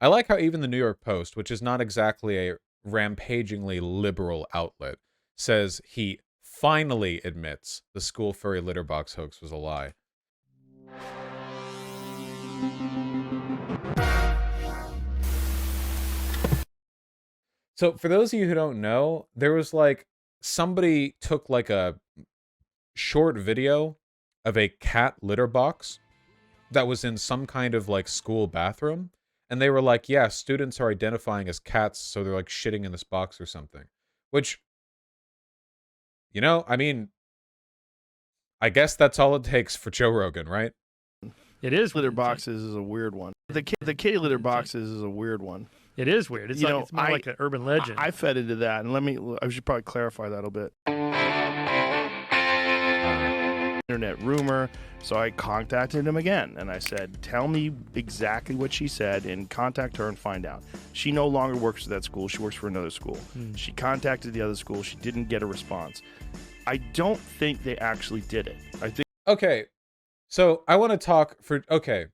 I like how even the New York Post, which is not exactly a rampagingly liberal outlet, says he finally admits the school furry litter box hoax was a lie. So for those of you who don't know, there was like somebody took like a short video of a cat litter box that was in some kind of like school bathroom, and they were like, yeah, students are identifying as cats, so they're like shitting in this box or something. Which, you know, I mean, I guess that's all it takes for Joe Rogan, right? It is Litter weird. boxes is a weird one. The kitty litter boxes is a weird one. It is weird. It's it's more like an urban legend. I fed into that, and I should probably clarify that a bit. Internet rumor. So I contacted him again, and I said, tell me exactly what she said, and contact her and find out. She no longer works at that school. She works for another school. She contacted the other school. She didn't get a response. I don't think they actually did it. I think. Okay, so I want to talk for, okay,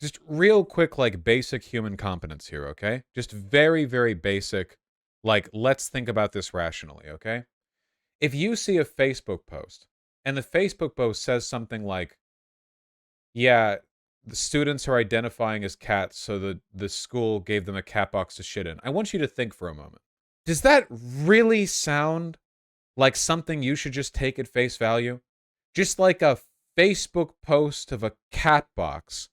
just real quick, like basic human competence here, okay? Just very, very basic, like, let's think about this rationally, okay? If you see a Facebook post, and the Facebook post says something like, yeah, the students are identifying as cats, so the school gave them a cat box to shit in. I want you to think for a moment. Does that really sound like something you should just take at face value? Just like a Facebook post of a cat box,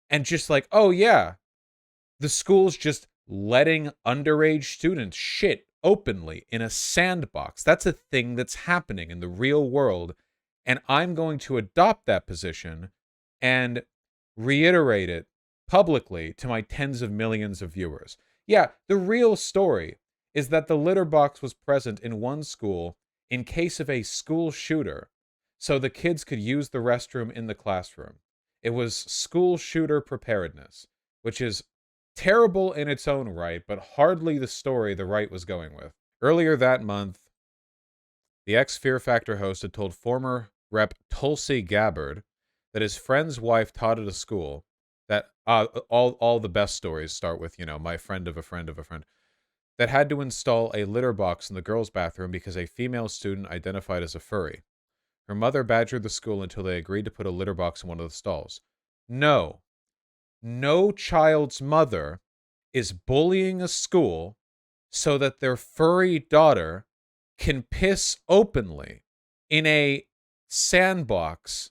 and just like, oh yeah, the school's just letting underage students shit openly in a sandbox. That's a thing that's happening in the real world, and I'm going to adopt that position and reiterate it publicly to my tens of millions of viewers. Yeah, the real story is that the litter box was present in one school in case of a school shooter, so the kids could use the restroom in the classroom. It was school shooter preparedness, which is terrible in its own right, but hardly the story the right was going with. Earlier that month, the ex-Fear Factor host had told former Rep Tulsi Gabbard that his friend's wife taught at a school that all the best stories start with, you know, my friend of a friend of a friend, that had to install a litter box in the girls' bathroom because a female student identified as a furry. Her mother badgered the school until they agreed to put a litter box in one of the stalls. No child's mother is bullying a school so that their furry daughter can piss openly in a sandbox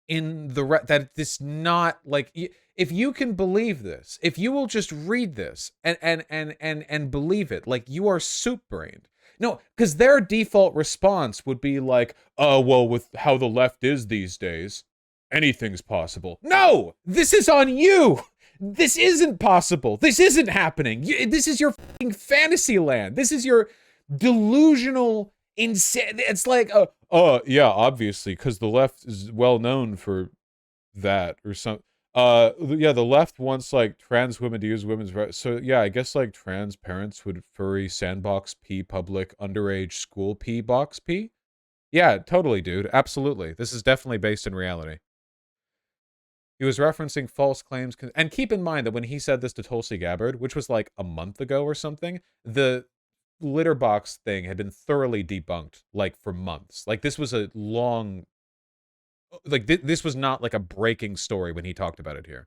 in the that this not like, if you can believe this, if you will just read this and believe it, like, you are soup brained. No, because their default response would be like, oh, well, with how the left is these days, anything's possible. No, this is on you. This isn't possible. This isn't happening. This is your fucking fantasy land. This is your delusional insane. It's like, yeah, obviously, because the left is well known for that or something. Yeah, the left wants like trans women to use women's rights. So yeah, I guess like trans parents would furry sandbox pee public underage school pee box pee. Yeah, totally, dude. Absolutely. This is definitely based in reality. He was referencing false claims. And keep in mind that when he said this to Tulsi Gabbard, which was like a month ago or something, the litter box thing had been thoroughly debunked, like, for months. Like, this was a long... Like, this was not like a breaking story when he talked about it here.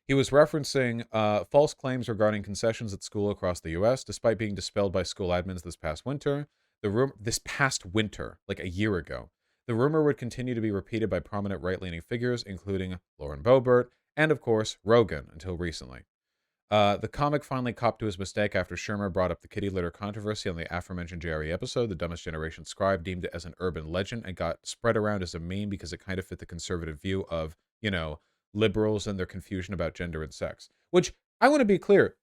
He was referencing false claims regarding concessions at school across the U.S., despite being dispelled by school admins this past winter. This past winter, like a year ago. The rumor would continue to be repeated by prominent right-leaning figures, including Lauren Boebert, and, of course, Rogan, until recently. The comic finally copped to his mistake after Shermer brought up the kitty litter controversy on the aforementioned JRE episode. The Dumbest Generation scribe deemed it as an urban legend and got spread around as a meme because it kind of fit the conservative view of, you know, liberals and their confusion about gender and sex. Which, I want to be clear,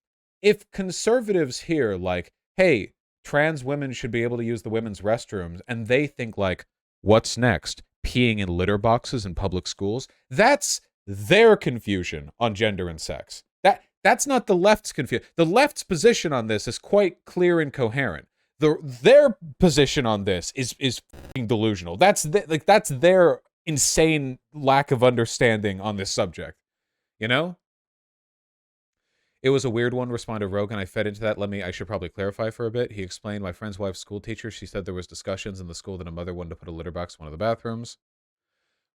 if conservatives hear, like, hey, trans women should be able to use the women's restrooms, and they think, like, what's next? Peeing in litter boxes in public schools? That's their confusion on gender and sex. That's not the left's confusion. The left's position on this is quite clear and coherent. Their position on this is fucking delusional. That's their insane lack of understanding on this subject. You know? It was a weird one, responded Rogan. I fed into that. I should probably clarify for a bit. He explained, my friend's wife's school teacher. She said there was discussions in the school that a mother wanted to put a litter box in one of the bathrooms.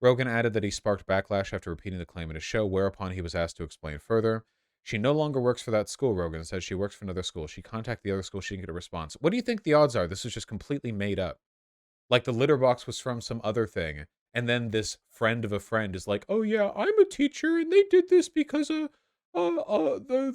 Rogan added that he sparked backlash after repeating the claim in his show, whereupon he was asked to explain further. She no longer works for that school, Rogan said. She works for another school. She contacted the other school. She didn't get a response. What do you think the odds are? This is just completely made up. Like the litter box was from some other thing. And then this friend of a friend is like, oh yeah, I'm a teacher and they did this because the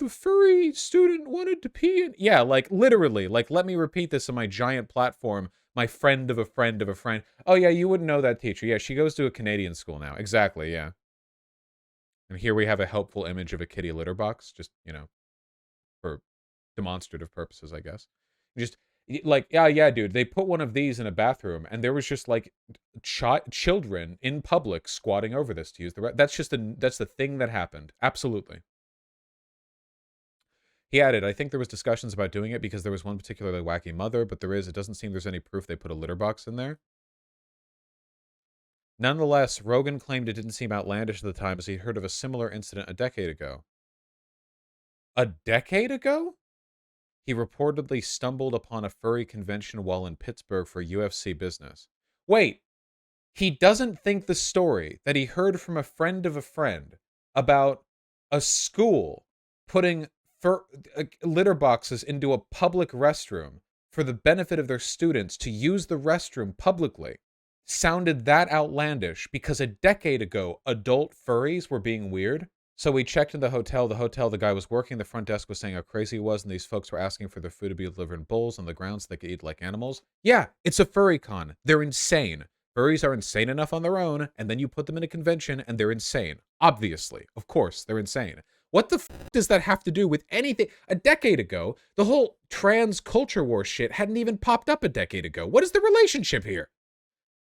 furry student wanted to pee in. Yeah, like literally, like let me repeat this on my giant platform. My friend of a friend of a friend. Oh yeah, you wouldn't know that teacher. Yeah, she goes to a Canadian school now. Exactly, yeah. And here we have a helpful image of a kitty litter box, just, you know, for demonstrative purposes, I guess. Just like, yeah, dude, they put one of these in a bathroom and there was just like children in public squatting over this to use the that's the thing that happened. Absolutely. He added, I think there was discussions about doing it because there was one particularly wacky mother, but it doesn't seem there's any proof they put a litter box in there. Nonetheless, Rogan claimed it didn't seem outlandish at the time as he'd heard of a similar incident a decade ago. A decade ago? He reportedly stumbled upon a furry convention while in Pittsburgh for UFC business. Wait, he doesn't think the story that he heard from a friend of a friend about a school putting litter boxes into a public restroom for the benefit of their students to use the restroom publicly sounded that outlandish because a decade ago, adult furries were being weird. So we checked in the hotel. The guy was working. The front desk was saying how crazy he was, and these folks were asking for their food to be delivered in bowls on the ground so they could eat like animals. Yeah, it's a furry con. They're insane. Furries are insane enough on their own, and then you put them in a convention, and they're insane. Obviously. Of course, they're insane. What the f*** does that have to do with anything? A decade ago, the whole trans culture war shit hadn't even popped up a decade ago. What is the relationship here?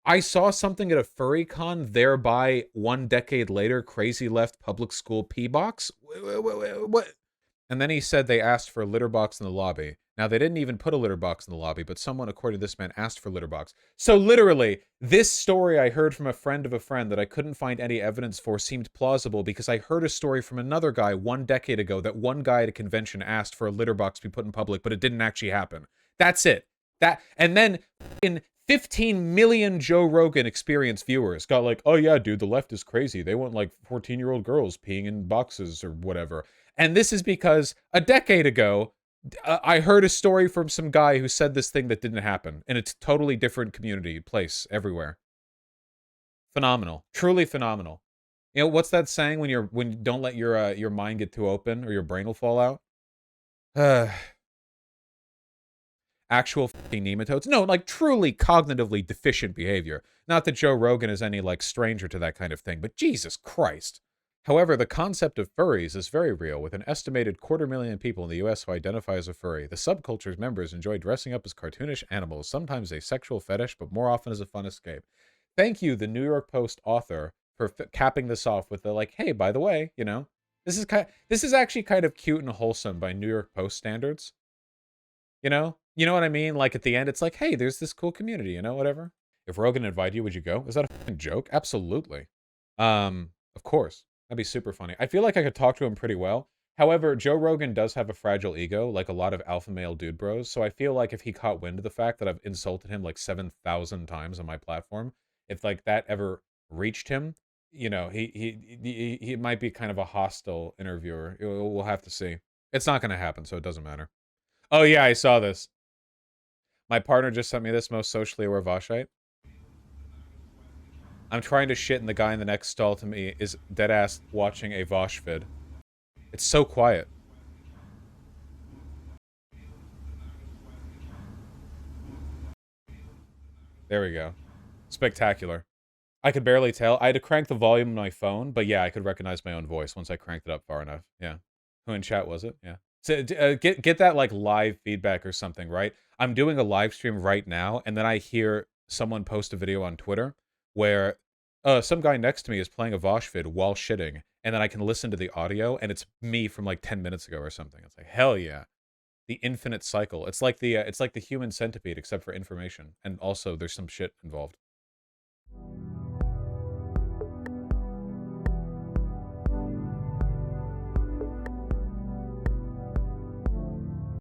I saw something at a furry con, thereby 1 decade later, crazy left public school pee box? What? And then he said they asked for a litter box in the lobby. Now, they didn't even put a litter box in the lobby, but someone, according to this man, asked for a litter box. So literally, this story I heard from a friend of a friend that I couldn't find any evidence for seemed plausible because I heard a story from another guy 1 decade ago that one guy at a convention asked for a litter box to be put in public, but it didn't actually happen. That's it. And then in 15 million Joe Rogan experience viewers got like, oh yeah, dude, the left is crazy. They want like 14-year-old girls peeing in boxes or whatever. And this is because a decade ago, I heard a story from some guy who said this thing that didn't happen. And it's a totally different community, place, everywhere. Phenomenal. Truly phenomenal. You know, what's that saying when you don't let your mind get too open or your brain will fall out? Actual fucking nematodes. No, like truly cognitively deficient behavior. Not that Joe Rogan is any like stranger to that kind of thing, but Jesus Christ. However, the concept of furries is very real, with an estimated 250,000 people in the US who identify as a furry. The subculture's members enjoy dressing up as cartoonish animals, sometimes a sexual fetish, but more often as a fun escape. Thank you, the New York Post author, for capping this off with the like, hey, by the way, you know, this is actually kind of cute and wholesome by New York Post standards. You know what I mean? Like at the end, it's like, hey, there's this cool community, you know, whatever. If Rogan invited you, would you go? Is that a fucking joke? Absolutely. Of course. That'd be super funny. I feel like I could talk to him pretty well. However, Joe Rogan does have a fragile ego, like a lot of alpha male dude bros. So I feel like if he caught wind of the fact that I've insulted him like 7,000 times on my platform, if like that ever reached him, you know, he might be kind of a hostile interviewer. We'll have to see. It's not going to happen, so it doesn't matter. Oh yeah, I saw this. My partner just sent me this, most socially aware Vaushite. I'm trying to shit and the guy in the next stall to me is deadass watching a Vaush vid. It's so quiet. There we go. Spectacular. I could barely tell. I had to crank the volume on my phone, but yeah, I could recognize my own voice once I cranked it up far enough. Yeah. Who in chat was it? Yeah. So, get that like live feedback or something, right? I'm doing a live stream right now, and then I hear someone post a video on Twitter where some guy next to me is playing a Vaush vid while shitting, and then I can listen to the audio, and it's me from like 10 minutes ago or something. It's like, hell yeah. The infinite cycle. It's like the human centipede, except for information, and also there's some shit involved.